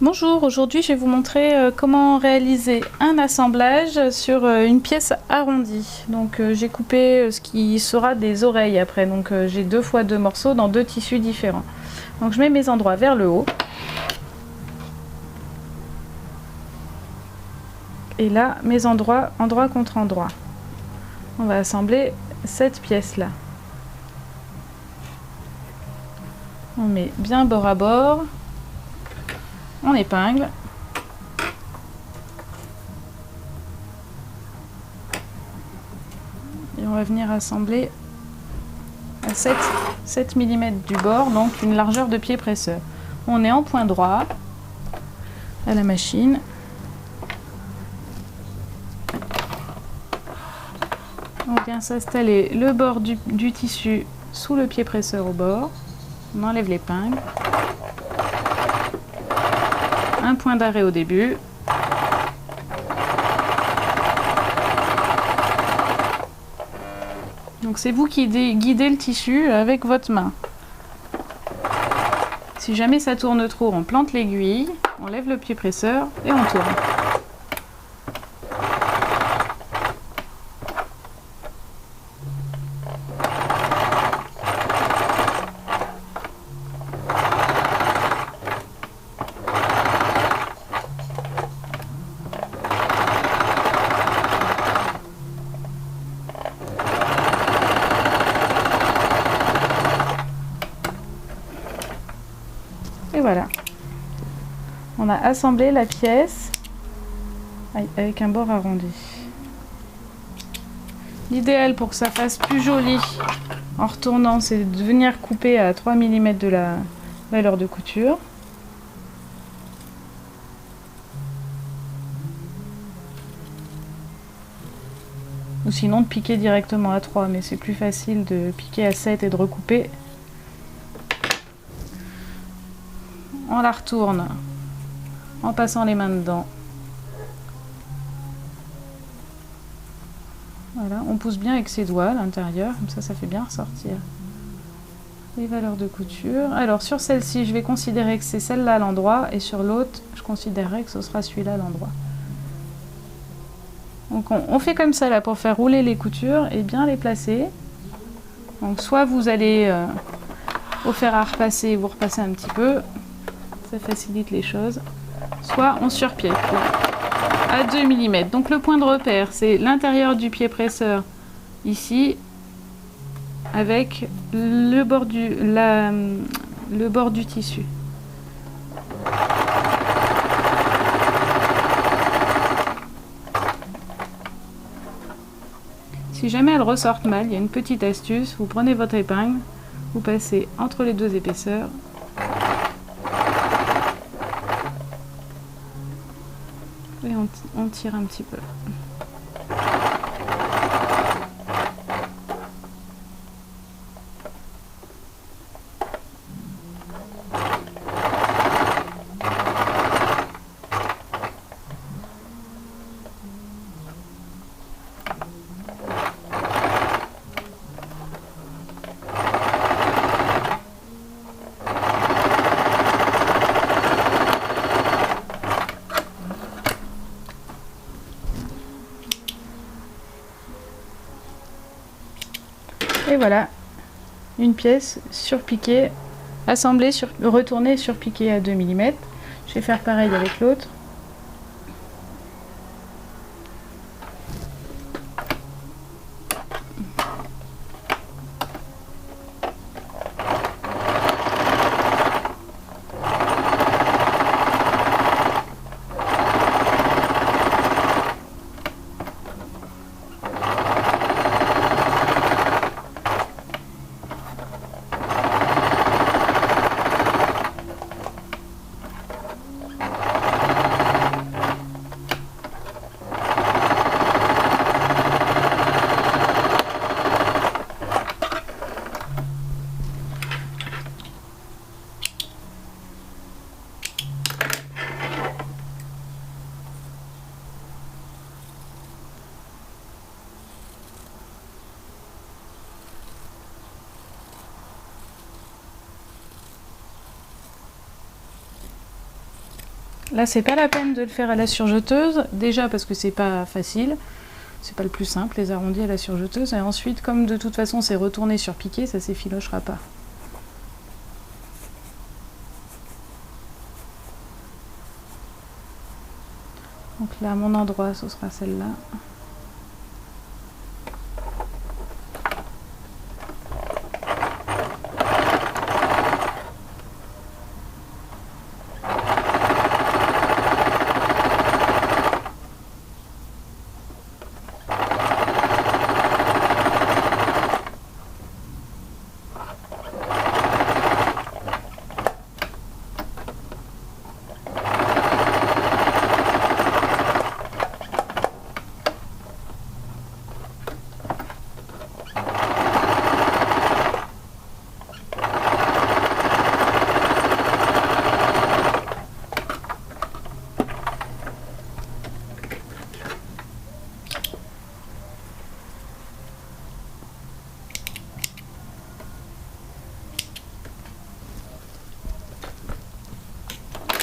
Bonjour, aujourd'hui je vais vous montrer comment réaliser un assemblage sur une pièce arrondie. Donc j'ai coupé ce qui sera des oreilles après, donc j'ai 2 fois 2 morceaux dans 2 tissus différents. Donc je mets mes endroits vers le haut. Et là, mes endroits, endroit contre endroit. On va assembler cette pièce-là. On met bien bord à bord. On épingle. Et on va venir assembler à 7 mm du bord, donc une largeur de pied presseur. On est en point droit à la machine. On vient s'installer le bord du tissu sous le pied presseur au bord. On enlève l'épingle. Un point d'arrêt au début. Donc c'est vous qui guidez le tissu avec votre main. Si jamais ça tourne trop, on plante l'aiguille, on lève le pied presseur et on tourne. Et voilà, on a assemblé la pièce avec un bord arrondi. L'idéal pour que ça fasse plus joli en retournant, c'est de venir couper à 3 mm de la valeur de couture. Ou sinon de piquer directement à 3, mais c'est plus facile de piquer à 7 et de recouper. On la retourne en passant les mains dedans. Voilà, on pousse bien avec ses doigts à l'intérieur, comme ça fait bien ressortir les valeurs de couture. Alors sur celle-ci, je vais considérer que c'est celle-là à l'endroit, et sur l'autre, je considérerai que ce sera celui-là à l'endroit. Donc on fait comme ça là pour faire rouler les coutures et bien les placer. Donc soit vous allez au fer à repasser, vous repassez un petit peu, ça facilite les choses. Soit on surpied à 2 mm. Donc le point de repère, c'est l'intérieur du pied presseur ici, avec le bord du tissu. Si jamais elles ressortent mal, il y a une petite astuce, vous prenez votre épingle, vous passez entre les 2 épaisseurs. Et on tire un petit peu. Et voilà, une pièce surpiquée, assemblée, retournée, surpiquée à 2 mm. Je vais faire pareil avec l'autre. Là, c'est pas la peine de le faire à la surjeteuse, déjà parce que c'est pas facile, c'est pas le plus simple, les arrondis à la surjeteuse, et ensuite, comme de toute façon c'est retourné sur piqué, ça s'effilochera pas. Donc là, à mon endroit, ce sera celle-là.